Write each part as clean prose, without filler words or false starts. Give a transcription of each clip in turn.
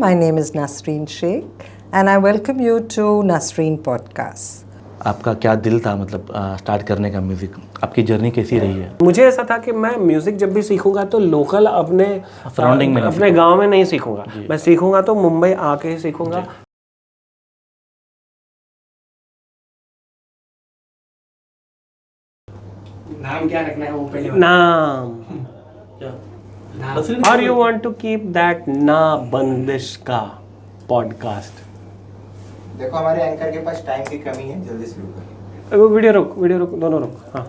My name is Nasreen Sheikh and I welcome you to Nasreen Podcast. आपका क्या दिल था मतलब स्टार्ट करने का म्यूज़िक? आपकी जर्नी कैसी रही है? मुझे ऐसा था कि मैं म्यूज़िक जब भी सीखूंगा तो लोकल अपने सराउंडिंग में अपने गांव में नहीं सीखूंगा। मैं सीखूंगा तो मुंबई आके ही सीखूंगा। नाम क्या रखना है वो पहले नाम और you want to keep that ना बंदिश का पॉडकास्ट। देखो हमारे एंकर के पास टाइम की कमी है, जल्दी शुरू कर। वो वीडियो रुक दोनों रुक। हाँ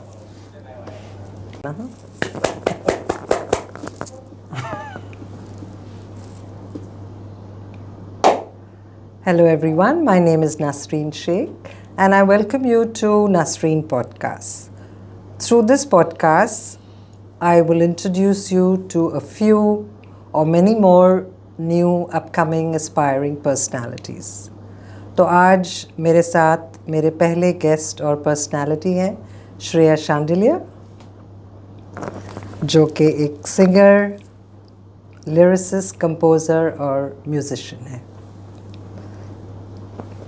Hello everyone, my name is Nasreen Sheikh and I welcome you to Nasreen Podcast. Through this podcast, I will introduce you to a few or many more new upcoming aspiring personalities. तो आज मेरे साथ मेरे पहले guest और personality हैं श्रेया शांडिल्य, जो कि एक सिंगर, लिरिसिस्ट, कंपोज़र और म्यूजिशियन है.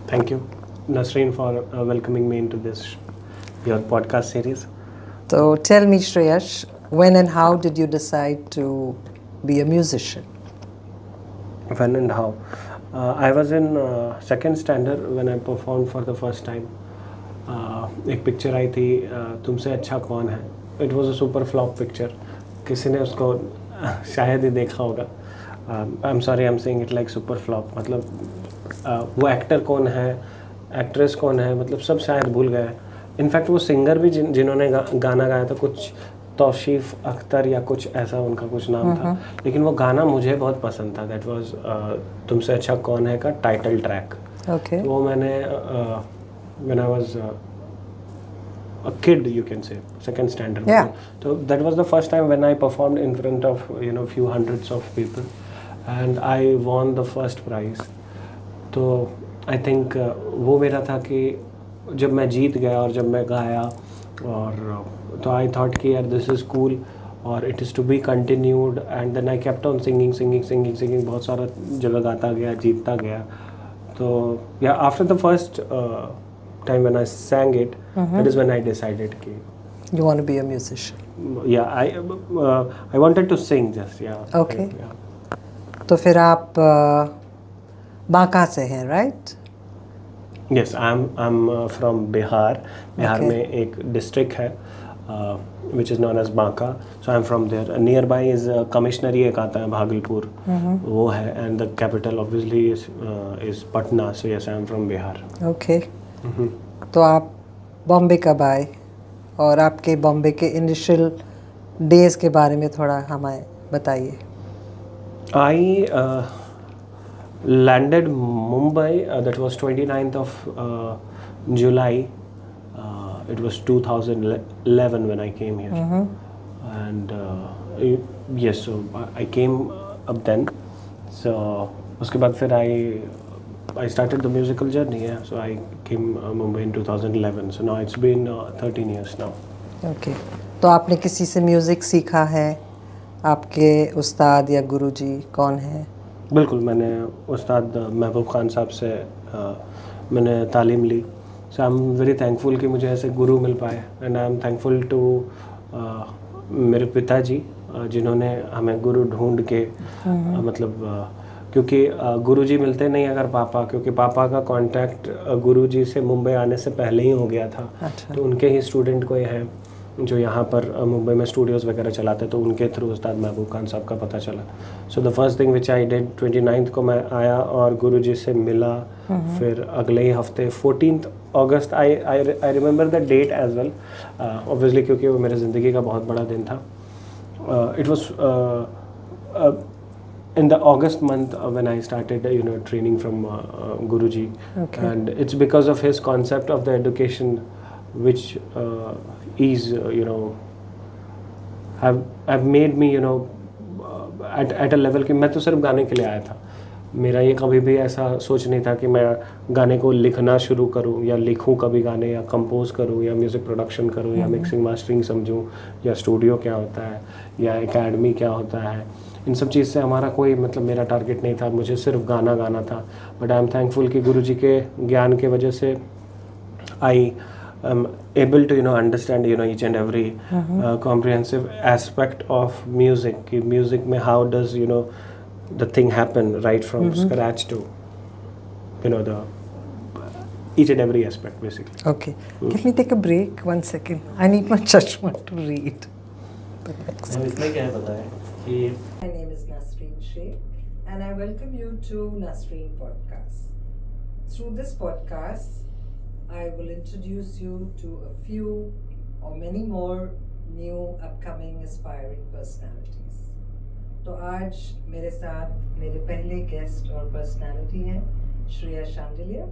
Thank you, Nasreen, for welcoming me into this your podcast series. So tell me, Shreyash, when and how did you decide to be a musician? When and how? I was in second standard when I performed for the first time. एक picture आई थी तुमसे अच्छा कौन है. It was a super flop picture. किसी ने उसको शायद ही देखा होगा. I'm sorry, I'm saying it like super flop. मतलब वो एक्टर कौन है, एक्ट्रेस कौन है, मतलब सब शायद भूल गए. इनफैक्ट वो सिंगर भी जिन्होंने गाना गाया था, कुछ तौसीफ अख्तर या कुछ ऐसा उनका कुछ नाम था, लेकिन वो गाना मुझे बहुत पसंद था. दैट वाज तुमसे अच्छा कौन है का टाइटल ट्रैक. Okay. वो मैंने when I was a kid, you can say, second standard. Yeah. So that was the first time when I performed in front of few hundreds of people and I won the first prize. तो I think वो मेरा था कि जब मैं जीत गया और जब मैं गाया और तो I thought कि यार this is cool और it is to be continued and then I kept on singing बहुत सारा जगह गाता गया, जीतता गया. तो yeah, after the first time when I sang it, that is when I decided कि You want to be a musician? yeah, I wanted to sing just, yeah. Okay. Yeah. तो फिर आप बांका से हैं, right? Yes, I'm from Bihar. Bihar Okay. में एक district है which is known as Banka. So I'm from there. Nearby is कमिश्नरी एक आता है भागलपुर, वो है, and the capital obviously is Patna. So yes, I'm from Bihar. Okay. तो आप बॉम्बे कब आए और आपके बॉम्बे के इनिशियल डेज के बारे में थोड़ा हमें बताइए. I landed Mumbai, that was 29th of July. It was 2011 when I came here. And yes, so I came up then. So उसके बाद फिर I started the musical journey, yeah. So I came Mumbai in 2011. So now it's been 13 years now. Okay. तो आपने किसी से music सीखा है? आपके उस्ताद या गुरुजी कौन है? बिल्कुल, मैंने उस्ताद महबूब खान साहब से मैंने तालीम ली. So I am very thankful कि मुझे ऐसे गुरु मिल पाए and I am thankful to मेरे पिताजी जिन्होंने हमें गुरु ढूंढ के मतलब क्योंकि गुरुजी मिलते नहीं अगर पापा, क्योंकि पापा का कांटेक्ट गुरुजी से मुंबई आने से पहले ही हो गया था. अच्छा. तो उनके ही स्टूडेंट कोई हैं जो यहाँ पर मुंबई में स्टूडियोज़ वगैरह चलाते, तो उनके थ्रू उस्ताद महबूब खान साहब का पता चला. So the first thing which I did, 29th को मैं आया और गुरुजी से मिला. फिर अगले ही हफ्ते 14th अगस्त I remember the date as well obviously, क्योंकि वो मेरे ज़िंदगी का बहुत बड़ा दिन था. It was in the August month when I started training from Guruji. Okay. And it's because of his concept of the education which is have made me at a level कि मैं तो सिर्फ गाने के लिए आया था. मेरा ये कभी भी ऐसा सोच नहीं था कि मैं गाने को लिखना शुरू करूं या लिखूं कभी गाने या कंपोज करूं या म्यूज़िक प्रोडक्शन करूं या मिक्सिंग मास्टरिंग समझूं या स्टूडियो क्या होता है या एकेडमी क्या होता है. इन सब चीज़ से हमारा कोई मतलब मेरा टारगेट नहीं था, मुझे सिर्फ गाना गाना था। बट आई एम थैंकफुल कि गुरुजी के ज्ञान के वजह से आई able to understand each and every comprehensive aspect of music कि music में how does the thing happen right from scratch to the each and every aspect basically. Okay. Can we take a break? 1 second. I need my chashma to read. इसमें क्या है पता है कि My name is Nasreen Sheikh and I welcome you to Nasreen Podcast. Through this podcast, I will introduce you to a few or many more new upcoming aspiring personalities. तो आज मेरे साथ मेरे पहले गेस्ट और पर्सनालिटी हैं श्रेया शांडिल्य,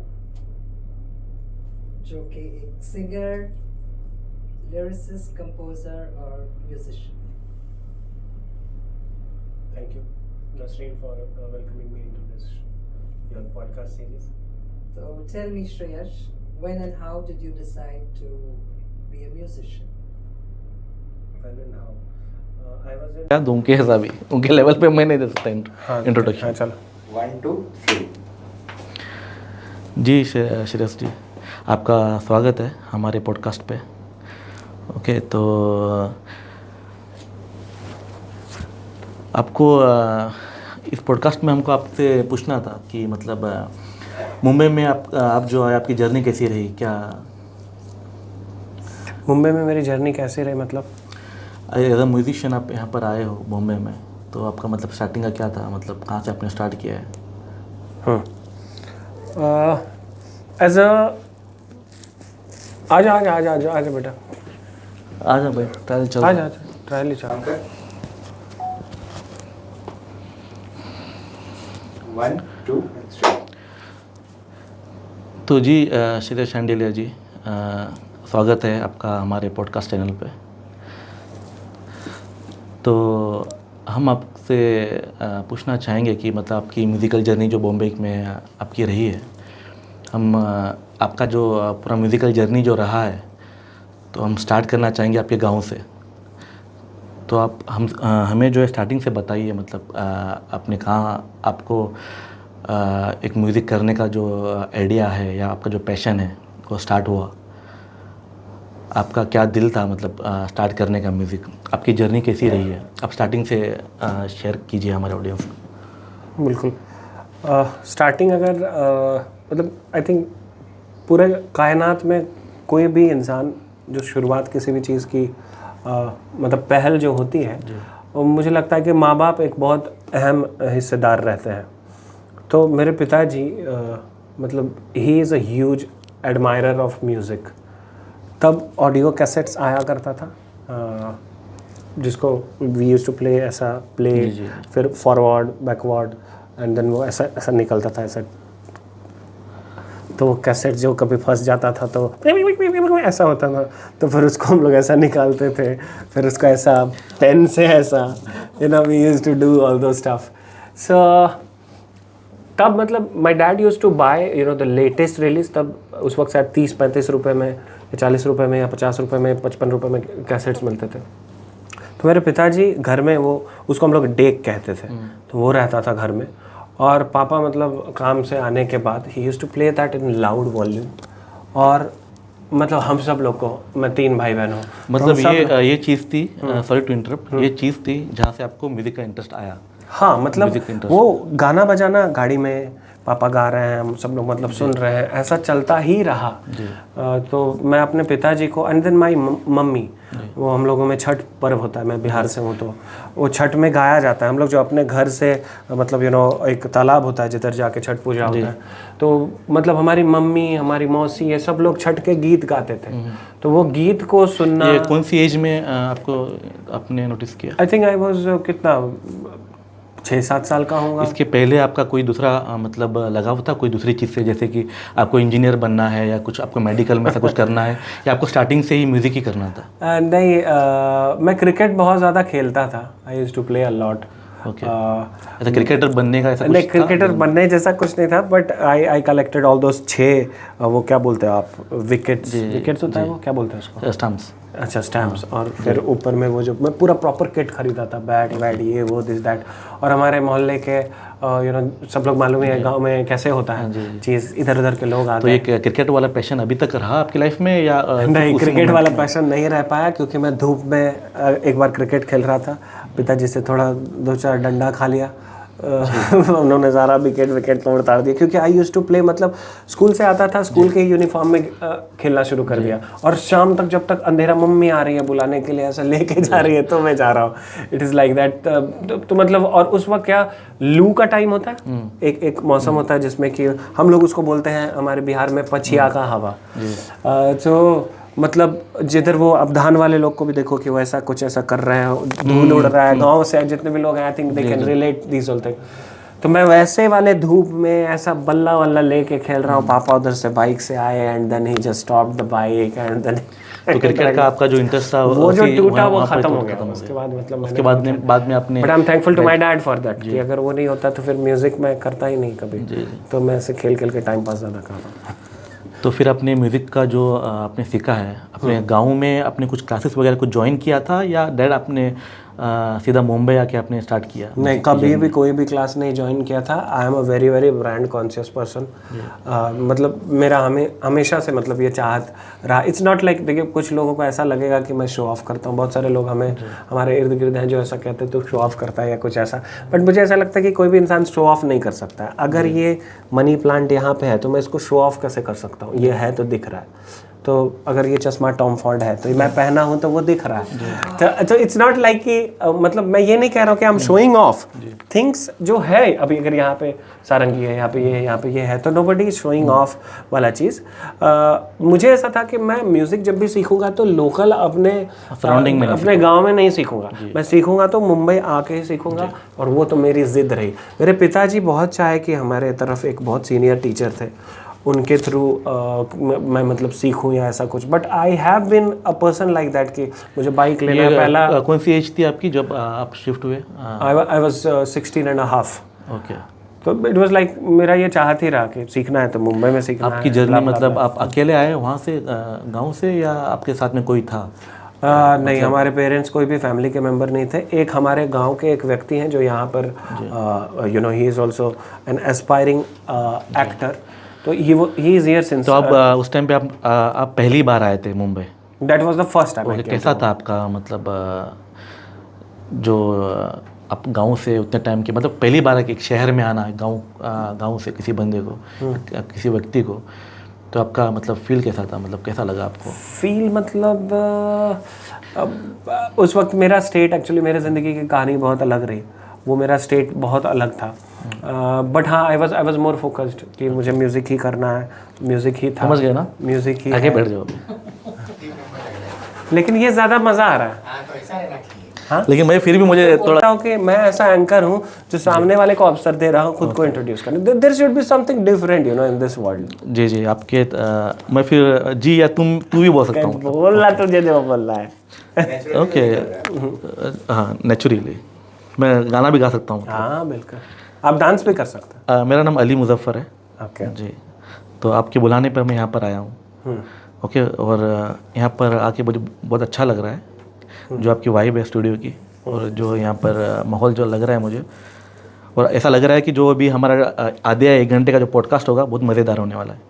जो कि एक सिंगर, लिरिसिस्ट, कंपोजर और musician. Thank you Nasreen for welcoming me into this your podcast series. So tell me, Shreyash, when and how did you decide to be a musician? When and how I was in क्या दूँ उनके हिसाब ही उनके level पे मैं नहीं दे सकता हाँ इंट्रोडक्शन। चलो 1 2 3 जी श्रेयस जी, आपका स्वागत है हमारे पॉडकास्ट पे। ओके, तो आपको इस पॉडकास्ट में हमको आपसे पूछना था कि मतलब मुंबई में आप जो है आपकी जर्नी कैसी रही? क्या मुंबई में मेरी जर्नी कैसे रही मतलब? एज अ म्यूजिशियन आप यहाँ पर आए हो मुंबई में, तो आपका मतलब स्टार्टिंग का क्या था? मतलब कहाँ से आपने स्टार्ट किया है? एज अ आजा बेटा, आ जा भाई, ट्रायल चल। आजा ट्रायल ही चल। अंकल 1 2 3 तो जी श्रेया शांडिल्य जी, स्वागत है आपका हमारे पॉडकास्ट चैनल पे। तो हम आपसे पूछना चाहेंगे कि मतलब आपकी म्यूज़िकल जर्नी जो बॉम्बे में आपकी रही है, हम आपका जो पूरा म्यूज़िकल जर्नी जो रहा है, तो हम स्टार्ट करना चाहेंगे आपके गांव से। तो आप हमें जो है स्टार्टिंग से बताइए, मतलब आपने कहाँ आपको एक म्यूज़िक करने का जो आइडिया है या आपका जो पैशन है वो स्टार्ट हुआ? आपका क्या दिल था मतलब स्टार्ट करने का म्यूज़िक? आपकी जर्नी कैसी रही है? आप स्टार्टिंग से शेयर कीजिए हमारे ऑडियंस को। बिल्कुल। स्टार्टिंग अगर मतलब आई थिंक पूरे कायनात में कोई भी इंसान जो शुरुआत किसी भी चीज़ की मतलब पहल जो होती है, वो मुझे लगता है कि माँ बाप एक बहुत अहम हिस्सेदार रहते हैं। तो मेरे पिताजी मतलब he is a huge admirer of music. तब ऑडियो कैसेट्स आया करता था, जिसको वी यूज टू प्ले, ऐसा प्ले फिर फॉरवर्ड बैकवर्ड एंड देन वो ऐसा निकलता था ऐसा। तो वो कैसेट जो कभी फंस जाता था तो ऐसा होता था, तो फिर उसको हम लोग ऐसा निकालते थे, फिर उसको ऐसा पेन से ऐसा we use to do all those stuff. So तब मतलब my dad use to buy the latest release. तब उस वक्त शायद 30-35 रुपये में या 40 रुपये में या 50 रुपये में 55 रुपये में कैसेट्स मिलते थे। तो मेरे पिताजी घर में वो उसको हम लोग डेक कहते थे, तो वो रहता था घर में। और पापा मतलब काम से आने के बाद ही used to play that in loud volume. और मतलब हम सब लोग को, मैं 3 भाई बहन हूँ, मतलब ये चीज़ थी, सॉरी टू इंटरप्ट, ये चीज़ थी जहाँ से आपको म्यूज़िक का इंटरेस्ट आया? हाँ, मतलब वो गाना बजाना गाड़ी में पापा गा रहे हैं, हम सब लोग मतलब सुन रहे हैं, ऐसा चलता ही रहा। तो मैं अपने पिताजी को एंड देन माई मम्मी, वो हम लोगों में छठ पर्व होता है, मैं बिहार से हूँ, तो वो छठ में गाया जाता है। हम लोग जो अपने घर से मतलब एक तालाब होता है जिधर जाके छठ पूजा होता है, तो मतलब हमारी मम्मी, हमारी मौसी, ये सब लोग छठ के गीत गाते थे। तो वो गीत को सुनना। ये कौन सी एज में आपने नोटिस किया? आई थिंक आई वॉज कितना 6-7 साल का होगा। इसके पहले आपका कोई दूसरा मतलब लगाव था कोई दूसरी चीज़ से, जैसे कि आपको इंजीनियर बनना है या कुछ आपको मेडिकल में ऐसा कुछ करना है, या आपको स्टार्टिंग से ही म्यूज़िक ही करना था? नहीं, मैं क्रिकेट बहुत ज़्यादा खेलता था। I used to play a lot. Okay, ऐसा क्रिकेटर बनने का ऐसा कुछ? नहीं, क्रिकेटर बनने जैसा कुछ नहीं था, but I collected all those 6 वो क्या बोलते हैं आप, विकेट्स होता है, वो क्या बोलते हैं उसको? अच्छा स्टैम्प्स, और फिर ऊपर में वो जो मैं पूरा प्रॉपर किट खरीदा था, बैट वैट ये वो दिस दैट। और हमारे मोहल्ले के सब लोग मालूम है गांव में कैसे होता है चीज़, इधर उधर के लोग आ तो गए। ये क्रिकेट वाला पैशन अभी तक रहा आपकी लाइफ में या नहीं, उसी क्रिकेट moment वाला में? पैशन नहीं रह पाया, क्योंकि मैं धूप में एक बार क्रिकेट खेल रहा था, पिताजी से थोड़ा 2-4 डंडा खा लिया। उन्होंने सारा विकेट तोड़ ताड़ दिया, क्योंकि आई यूज टू प्ले, मतलब स्कूल से आता था, स्कूल के यूनिफॉर्म में खेलना शुरू कर दिया, और शाम तक जब तक अंधेरा, मम्मी आ रही है बुलाने के लिए, ऐसा लेके जा रही है तो मैं जा रहा हूँ, इट इज़ लाइक दैट। तो मतलब, और उस वक्त क्या लू का टाइम होता है, एक मौसम होता है जिसमें कि हम लोग उसको बोलते हैं हमारे बिहार में पछिया का हवा। तो मतलब जिधर वो अब धान वाले लोग को भी देखो कि वो ऐसा कुछ ऐसा कर रहे हैं, धूल उड़ रहा है, गांव से जितने भी लोग हैं, I think they can relate this whole thing. तो मैं वैसे वाले धूप में ऐसा बल्ला वल्ला लेके खेल रहा हूँ, पापा उधर से बाइक से आए, and then he just stop the bike, and then तो क्रिकेट का आपका जो इंटरेस्ट था वो जो टूटा वो वहाँ पे खत्म तो हो गया। खत्म उसके बाद मतलब उसके बाद में आपने, but I am thankful to my dad for that, कि अगर वो नहीं होता तो फिर म्यूजिक मैं करता ही नहीं कभी। तो मैं ऐसे खेल खेल के टाइम पास ज़्यादा कर रहा हूँ। तो फिर अपने म्यूज़िक का जो आपने सीखा है अपने गांव में, अपने कुछ क्लासेस वगैरह कुछ ज्वाइन किया था या डायरेक्ट आपने सीधा मुंबई आके आपने स्टार्ट किया? नहीं, कभी भी कोई भी क्लास नहीं ज्वाइन किया था। I am a very very brand conscious person. मतलब मेरा हमेशा से मतलब ये चाहत रहा। इट्स नॉट लाइक, देखिए कुछ लोगों को ऐसा लगेगा कि मैं शो ऑफ करता हूँ, बहुत सारे लोग हमारे इर्द गिर्द हैं जो ऐसा कहते हैं तो शो ऑफ करता है या कुछ ऐसा, बट मुझे ऐसा लगता है कि कोई भी इंसान शो ऑफ नहीं कर सकता है। अगर ये मनी प्लांट यहाँ पे है तो मैं इसको शो ऑफ कैसे कर सकता हूँ? ये है तो दिख रहा है। तो अगर ये चश्मा टॉम फॉर्ड है तो मैं पहना हूँ तो वो दिख रहा है। तो इट्स नॉट लाइक कि मतलब मैं ये नहीं कह रहा हूँ कि I am showing off things जो है। अभी अगर यहाँ पे सारंगी है, यहाँ पे ये है, तो नोबडी इज शोइंग ऑफ वाला चीज़। मुझे ऐसा था कि मैं म्यूज़िक जब भी सीखूंगा तो लोकल अपने सराउंडिंग में अपने गाँव में नहीं सीखूंगा। मैं सीखूंगा तो मुंबई आके ही सीखूंगा, और वो तो मेरी ज़िद रही। मेरे पिताजी बहुत चाहे कि हमारे तरफ एक बहुत सीनियर टीचर थे, उनके थ्रू मैं मतलब सीखूं या ऐसा कुछ, but I have been a person like that कि मुझे बाइक लेना है। पहला कौन सी एज थी आपकी जब आप शिफ्ट हुए? I was 16.5। ओके। तो इट वाज लाइक मेरा ये चाहत ही रहा कि सीखना है तो मुंबई में सीखना है। आपकी जर्नी मतलब आप अकेले आए वहाँ से गांव से या आपके साथ में कोई था? नहीं, हमारे पेरेंट्स कोई भी फैमिली के मेंबर नहीं थे। एक हमारे गांव के एक व्यक्ति हैं जो यहाँ पर he is also an aspiring actor, तो ही इज हियर सिंस। तो आप उस टाइम पे आप पहली बार आए थे Mumbai? That was the first time. कैसा था आपका मतलब जो आप गांव से उतने टाइम के मतलब पहली बार एक शहर में आना है गांव से किसी बंदे को किसी व्यक्ति को, तो आपका मतलब फील कैसा था? मतलब कैसा लगा आपको? फील मतलब उस वक्त मेरा स्टेट, एक्चुअली मेरे ज़िंदगी की कहानी बहुत अलग रही। वो मेरा स्टेट बहुत अलग था, बट हाँ आई वाज मोर फोकस्ड कि मुझे म्यूज़िक ही करना है, म्यूज़िक ही था। समझ गए ना? म्यूज़िक ही आगे है। बैठ जाओ। लेकिन ये ज़्यादा मज़ा आ रहा है। हाँ, लेकिन मैं फिर भी मुझे थोड़ा कि मैं ऐसा एंकर हूँ जो सामने वाले को अवसर दे रहा हूँ खुद को इंट्रोड्यूस करने। There should be something different in this world. जी जी आपके मैं फिर जी या तू भी बोल सकता हूँ? बोलना तुझे जो बोल रहा है। ओके, हाँ नेचुरली मैं गाना भी गा सकता हूँ। हाँ बिल्कुल, आप डांस भी कर सकते हैं। मेरा नाम अली मुजफ्फर है। ओके जी, तो आपके बुलाने पर मैं यहाँ पर आया हूँ। ओके, और यहाँ पर आके मुझे बहुत अच्छा लग रहा है जो आपकी वाइब है स्टूडियो की, और जो यहाँ पर माहौल जो लग रहा है मुझे, और ऐसा लग रहा है कि जो अभी हमारा आधे या 1 घंटे का जो पॉडकास्ट होगा बहुत मज़ेदार होने वाला है।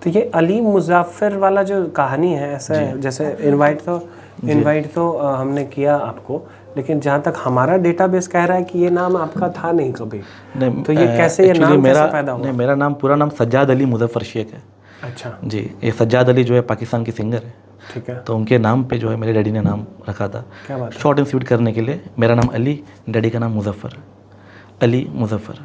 तो ये अली मुजफ्फर वाला जो कहानी है, ऐसा जैसे इनवाइट तो हमने किया आपको, लेकिन जहाँ तक हमारा डेटाबेस कह रहा है कि ये नाम आपका था नहीं कभी। नहीं, तो ये कैसे ये नाम कैसे पैदा हुआ? नहीं, मेरा नाम पूरा नाम सज्जाद अली मुजफ्फर शेख है। अच्छा जी, ये सज्जाद अली जो है पाकिस्तान के सिंगर है, ठीक है। तो उनके नाम पे जो है मेरे डैडी ने नाम रखा था। क्या बात है? शॉर्ट एंड स्वीट करने के लिए मेरा नाम अली, डैडी का नाम मुजफ्फर, अली मुजफ्फर।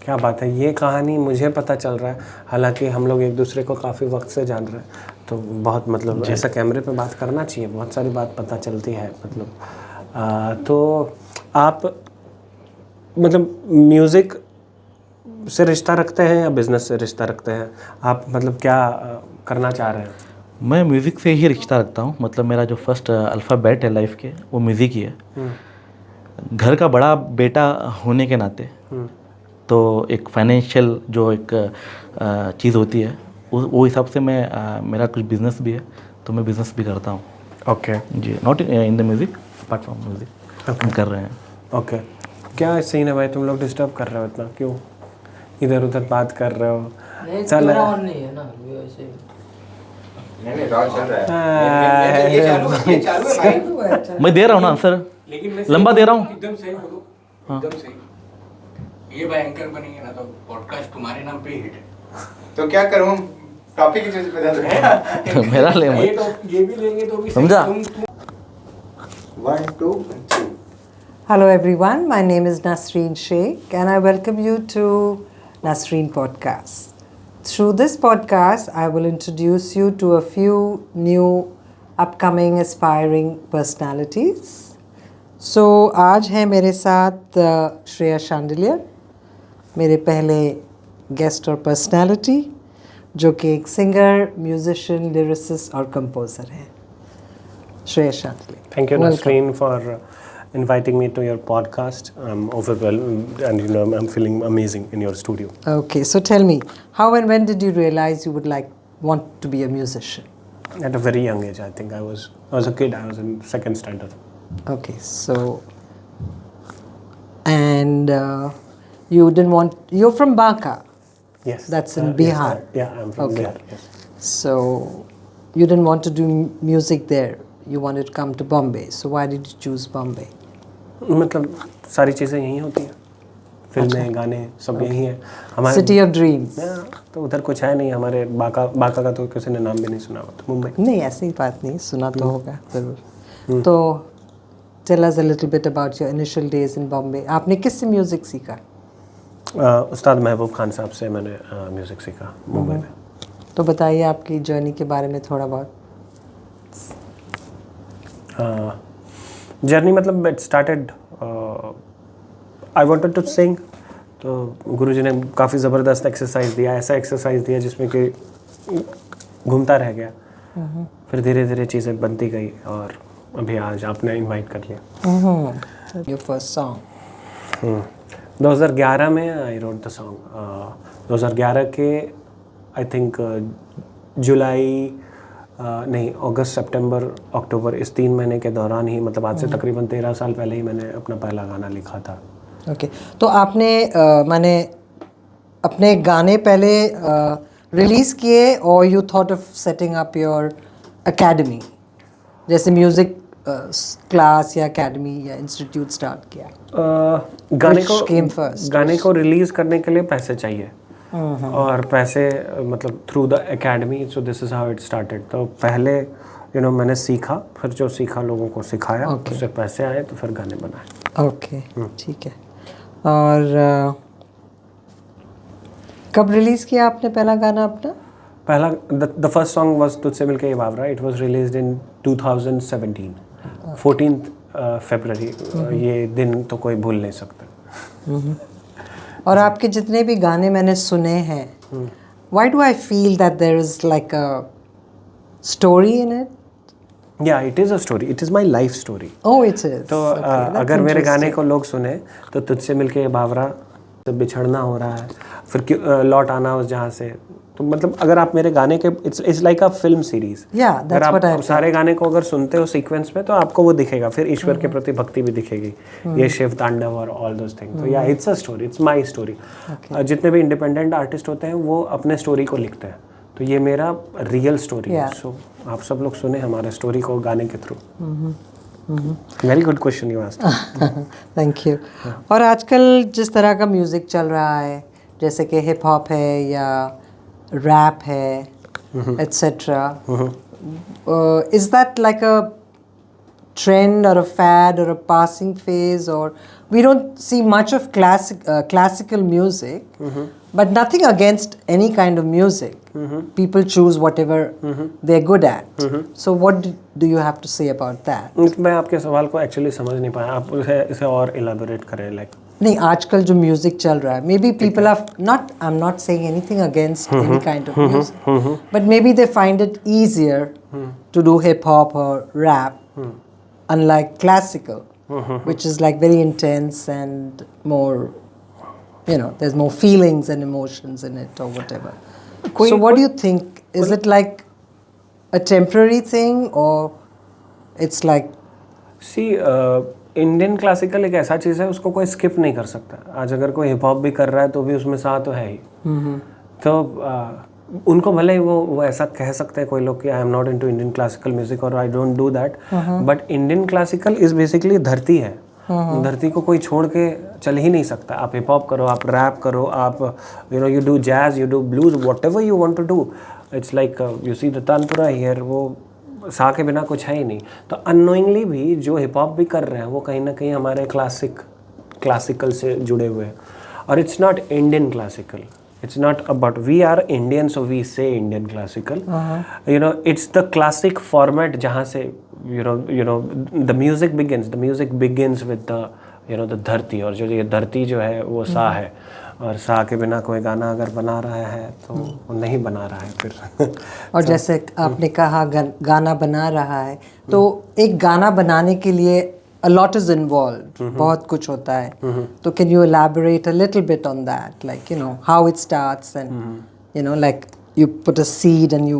क्या बात है, ये कहानी मुझे पता चल रहा है। हालांकि हम लोग एक दूसरे को काफ़ी वक्त से जान रहे हैं, तो बहुत मतलब ऐसा कैमरे पे बात करना चाहिए, बहुत सारी बात पता चलती है मतलब। तो आप मतलब म्यूज़िक से रिश्ता रखते हैं या बिज़नेस से रिश्ता रखते हैं? आप मतलब क्या करना चाह रहे हैं? मैं म्यूज़िक से ही रिश्ता रखता हूँ। मतलब मेरा जो फर्स्ट अल्फ़ाबेट है लाइफ के वो म्यूज़िक ही है। घर का बड़ा बेटा होने के नाते तो एक फाइनेंशियल जो एक चीज़ होती है वो हिसाब से मैं मेरा कुछ बिज़नेस भी है, तो मैं बिज़नेस भी करता हूँ। ओके जी, not in the music, apart from music हम कर रहे हैं। ओके, क्या सीन है भाई, तुम लोग डिस्टर्ब कर रहे हो इतना, क्यों इधर उधर बात कर रहे हो? चल नहीं है ना वैसे। नहीं रॉ चल रहा है। ये चालू है भाई। मैं दे रहा हूँ ना आंसर, लंबा दे रहा हूँ। एकदम सही बोलो, एकदम सही। ये भाई एंकर बनेंगे ना तो पॉडकास्ट तुम्हारे नाम पे ही हिट है। तो क्या करूं, टॉपिक ही चीज बदल रहे मेरा ले ये तो ये भी लेंगे तो भी समझा? 1 2 3 Hello everyone, my name is Nasreen Sheikh and I welcome you to Nasreen Podcast. Through this podcast, I will introduce you to a few new upcoming aspiring personalities. So, आज है मेरे साथ श्रेया शांडिलियर, मेरे पहले गेस्ट और पर्सनालिटी, जो कि एक सिंगर, म्यूजिशियन, लिरिसिस्ट और कंपोजर हैं। Shreya शांडिलियर। Thank you, Welcome. Nasreen, for inviting me to your podcast. I'm overwhelmed and I'm feeling amazing in your studio. Okay, so tell me, how and when did you realize you would want to be a musician? At a very young age, I think I was a kid. I was in second standard. Okay, so and you didn't want. You're from Baka, Yes. That's in yes, Bihar. yeah, I'm from Okay. Bihar. Yes. so you didn't want to do music there. You wanted to come to Bombay. So why did you choose Bombay? मतलब सारी चीज़ें यहीं होती हैं, फिल्में गाने सब यहीं है हमारे। City of Dreams. तो उधर कुछ है नहीं, हमारे बाका का तो किसी ने नाम भी नहीं सुना हुआ, तो मुंबई। नहीं, ऐसी बात नहीं, सुना तो होगा जरूर। तो tell us a little bit about your initial days in Bombay. आपने किससे म्यूजिक सीखा? उस्ताद महबूब खान साहब से मैंने म्यूज़िक सीखा मुंबई में। तो बताइए आपकी जर्नी के बारे में थोड़ा बहुत। जर्नी मतलब it started, I wanted to sing, तो गुरुजी ने काफ़ी ज़बरदस्त एक्सरसाइज दिया, ऐसा एक्सरसाइज दिया जिसमें कि घूमता रह गया। फिर धीरे धीरे चीज़ें बनती गई और अभी आज आपने इनवाइट कर लिया। Your first song. 2011 में आई रोट द सॉन्ग। 2011 के आई थिंक जुलाई नहीं, अगस्त, सितंबर, अक्टूबर, इस 3 महीने के दौरान ही, मतलब आज से तकरीबन 13 साल पहले ही मैंने अपना पहला गाना लिखा था। ओके, तो आपने माने अपने गाने पहले रिलीज़ किए और you thought of setting up your academy, जैसे म्यूज़िक क्लास या एकेडमी या इंस्टीट्यूट स्टार्ट किया? Which came first? गाने को रिलीज़ करने के लिए पैसे चाहिए और पैसे मतलब through the academy, so this is how it started. तो पहले मैंने सीखा, फिर जो सीखा लोगों को सिखाया, उससे पैसे आए तो फिर गाने बनाए। ओके, ठीक है। और कब रिलीज़ किया आपने पहला गाना अपना? पहला द फर्स्ट सॉन्ग वाज तुझसे मिलके ये बावरा। It was released in 2017, 14th February. ये दिन तो कोई भूल नहीं सकता। और आपके जितने भी गाने मैंने सुने हैं, why do I feel that there is like a story in it? Yeah it is a story, it is my life story. Oh, it is. तो अगर मेरे गाने को लोग सुने तो तुझसे मिलके ये बावरा, से बिछड़ना हो रहा है, फिर लौट आना उस जहाँ से, तो मतलब अगर आप मेरे गाने के it's like a film series. अगर आप सारे गाने को अगर सुनते हो सीक्वेंस में तो आपको वो दिखेगा, फिर ईश्वर के प्रति भक्ति भी दिखेगी, ये शिव तांडव और ऑल दोस थिंग। तो या it's a story, it's my story. जितने भी इंडिपेंडेंट आर्टिस्ट होते हैं वो अपने स्टोरी को लिखते हैं, तो ये मेरा रियल स्टोरी है। सो आप सब लोग सुने हमारे स्टोरी को गाने के through. Very good question you asked. Thank you. और आजकल जिस तरह का म्यूज़िक चल रहा है, जैसे कि हिप हॉप है या रैप है, etcetera, is that like a trend or a fad or a passing phase, or we don't see much of classical music, but nothing against any kind of music. People choose whatever they're good at. So what do you have to say about that? मैं आपके सवाल को actually समझ नहीं पाया, आप इसे और इलेबोरेट करें। लाइक नहीं, आजकल जो म्यूजिक चल रहा है, maybe people are not, I am not saying anything against any kind of music, but maybe they find it easier to do hip hop और rap unlike classical, which is like very intense and more, there's more feelings and emotions in it or whatever. So what do you think? Is it like a temporary thing, or it's like see Indian classical एक ऐसा चीज़ है, उसको कोई skip नहीं कर सकता. आज अगर कोई हिप हॉप भी कर रहा है तो भी उसमें सा तो है ही. तो उनको भले ही वो ऐसा कह सकते हैं कोई लोग कि I am not into Indian classical music और I don't do that, but Indian classical is basically धरती है. धरती को कोई छोड़ के चल ही नहीं सकता. आप हिप हॉप करो, आप रैप करो, आप you do jazz, you do blues, whatever you want to do. It's like you see the tanpura here, वो सा के बिना कुछ है ही नहीं. तो अननोइंगली भी जो हिप हॉप भी कर रहे हैं वो कहीं ना कहीं हमारे क्लासिकल से जुड़े हुए हैं. और it's not Indian classical, it's not about, we are Indian so we say Indian classical. It's the classic format जहाँ से the music begins with the धरती. और जो ये धरती जो है वो सा है, और सा के बिना कोई गाना अगर बना रहा है तो वो नहीं बना रहा है फिर. और जैसे आपने कहा गाना बना रहा है, तो एक गाना बनाने के लिए a lot is involved, बहुत कुछ होता है. तो can you elaborate a little bit on that, like how it starts and like you put a seed and you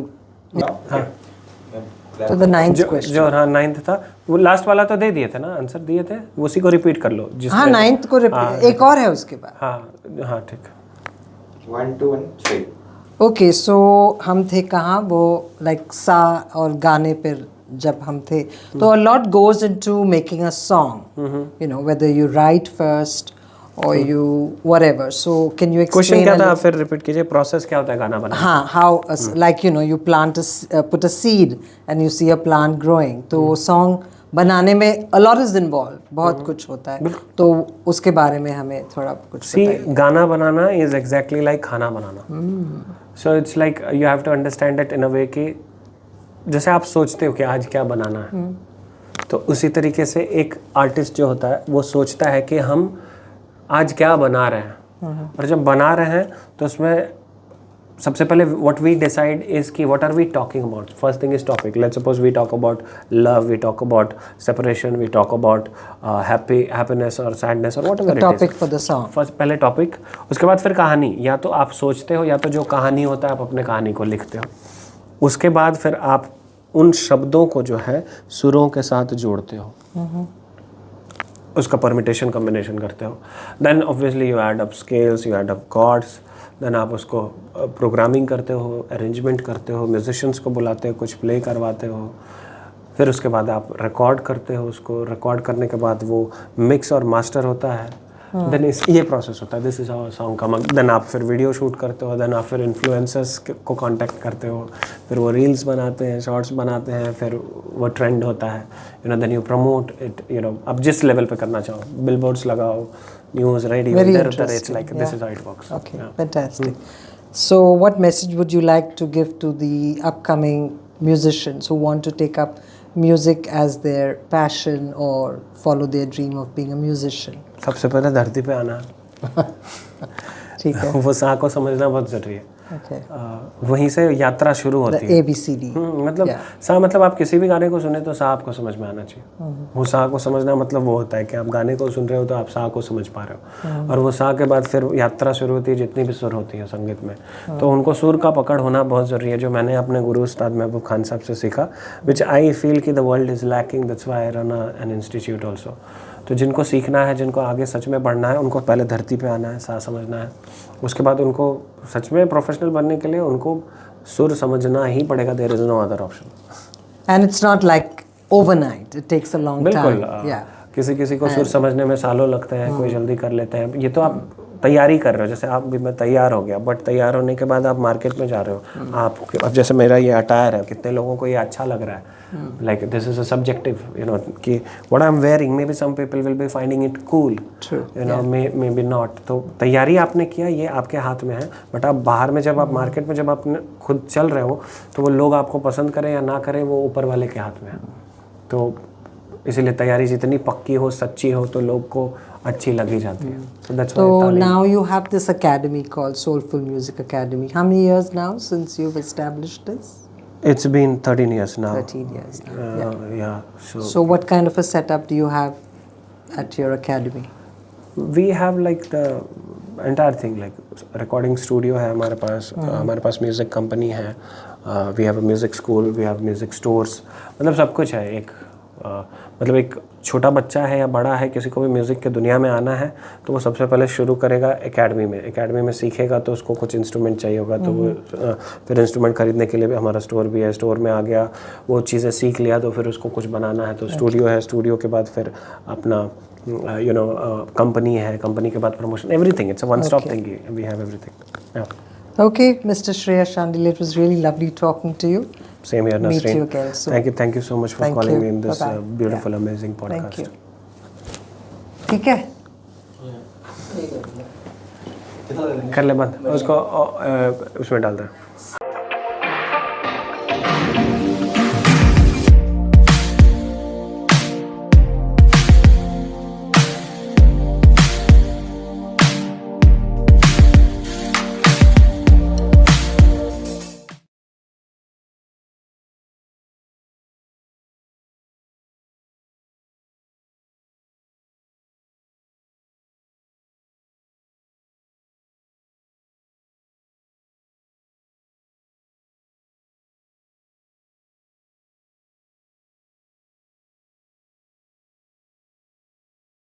तो the ninth question जो हाँ 9th था, वो लास्ट वाला तो दे दिए थे ना, आंसर दिए थे, उसी को रिपीट कर लो. हाँ 9th को रिपीट, एक और है उसके बाद. हाँ ठीक. 1 2 1 3. ओके, सो हम थे कहाँ, वो लाइक सा और गाने पर जब हम थे, तो a lot goes into making a song, whether you write first or you whatever. So can you explain? Question क्या था, फिर रिपीट कीजिए. प्रोसेस क्या होता है गाना बनाने? हाँ, how like you plant put a seed and you see a plant growing. तो song बनाने में a lot is involved, बहुत कुछ होता है. तो उसके बारे में हमें थोड़ा कुछ बताइए. गाना बनाना is exactly like खाना बनाना. So it's like you have to understand it in a way कि जैसे आप सोचते हो कि आज क्या बनाना है, तो उसी तरीके से एक आर्टिस्ट जो होता है वो सोचता है कि हम आज क्या बना रहे हैं. और जब बना रहे हैं तो उसमें सबसे पहले व्हाट वी डिसाइड इज कि what are we talking about. First thing is topic. Let's suppose we talk about love, we talk about separation, we talk about happiness और सैडनेस और whatever it is. Topic for the song. First पहले topic, उसके बाद फिर कहानी. या तो आप सोचते हो या तो जो कहानी होता है आप अपने कहानी को लिखते हो. उसके बाद फिर आप उन शब्दों को जो है सुरों के साथ जोड़ते हो, उसका परमिटेशन कॉम्बिनेशन करते हो. Then obviously you add up scales, you add up chords. Then आप उसको प्रोग्रामिंग करते हो, अरेंजमेंट करते हो, म्यूजिशियंस को बुलाते हो, कुछ प्ले करवाते हो. फिर उसके बाद आप रिकॉर्ड करते हो. उसको रिकॉर्ड करने के बाद वो मिक्स और मास्टर होता है. देन ये प्रोसेस होता है. This is how song come. Then आप फिर वीडियो शूट करते हो. देन आप फिर इन्फ्लुएंसर्स को कांटेक्ट करते हो. फिर वो रील्स बनाते हैं, शॉर्ट्स बनाते हैं, फिर वो ट्रेंड होता है. Then you promote it. अब जिस लेवल पे करना चाहो, बिलबोर्ड्स लगाओ, न्यूज़, रेडियो, इधर उधर. It's like this is how it works. Okay, fantastic. So what message would you like to give to the upcoming musicians who want to take up music as their passion or follow their dream of being a musician? सबसे पहले धरती पे आना. ठीक है. वो सा को समझना बहुत जरूरी है. Okay. वहीं से यात्रा शुरू होती है. ABCD. मतलब सा मतलब आप किसी भी गाने को सुने तो सा आपको समझ में आना चाहिए. वो सा को समझना मतलब वो होता है कि आप गाने को सुन रहे हो तो आप सा को समझ पा रहे हो. और वो सा के बाद फिर यात्रा शुरू होती है. जितनी भी सुर होती है संगीत में, तो उनको सुर का पकड़ होना बहुत ज़रूरी है, जो मैंने अपने गुरु उस्ताद महबूब खान साहब से सीखा, विच आई फील कि the world is lacking. That's why I run an institute also. तो जिनको सीखना है, जिनको आगे सच में बढ़ना है, उनको पहले धरती पे आना है, सा समझना है. उसके बाद उनको सच में प्रोफेशनल बनने के लिए उनको सुर समझना ही पड़ेगा. There is no other option. And it's not like overnight. It takes a long बिल्कुल. time. Yeah. किसी को सुर समझने में सालों लगते हैं, कोई जल्दी कर लेते हैं. ये तो आप तैयारी कर रहे हो. जैसे आप भी, मैं तैयार हो गया, बट तैयार होने के बाद आप मार्केट में जा रहे हो. आप अब जैसे मेरा ये अटायर है, कितने लोगों को ये अच्छा लग रहा है. Like this is a subjective, कि what I am wearing, maybe some people will be finding it cool, maybe not. तो तैयारी आपने किया, ये आपके हाथ में है. बट आप बाहर में जब आप मार्केट में जब आप खुद चल रहे हो, तो वो लोग आपको पसंद करें या ना करें, वो ऊपर वाले के हाथ में है. तो इसीलिए तैयारी जितनी पक्की हो, सच्ची हो, तो लोग को अच्छी लगी जाती है. So now you have this academy called Soulful Music Academy. How many years now since you've established this? It's been 13 years now. 13 years now. Yeah. So what kind of a setup do you have at your academy? We have like the entire thing, like recording studio है हमारे पास. हमारे पास music company है. We have a music school. We have music stores. मतलब सब कुछ है. एक मतलब एक छोटा बच्चा है या बड़ा है, किसी को भी म्यूज़िक के दुनिया में आना है तो वो सबसे पहले शुरू करेगा एकेडमी में सीखेगा, तो उसको कुछ इंस्ट्रूमेंट चाहिए होगा, तो वो फिर इंस्ट्रूमेंट खरीदने के लिए भी हमारा स्टोर भी है, स्टोर में आ गया, वो चीज़ें सीख लिया तो फिर उसको कुछ बनाना है तो स्टूडियो है, स्टूडियो के बाद फिर अपना कंपनी है, कंपनी के बाद promotion, everything, it's a one stop thing, we have everything. Okay, Mr. Shreya Shandil, it was really lovely talking to you. Same here, Meet Nasreen. you again soon. Thank you so much for Thank calling you. me in this Bye-bye. beautiful, Yeah. amazing podcast. Thank you. ठीक है? कर ले बंद, उसको उसमें डाल दे.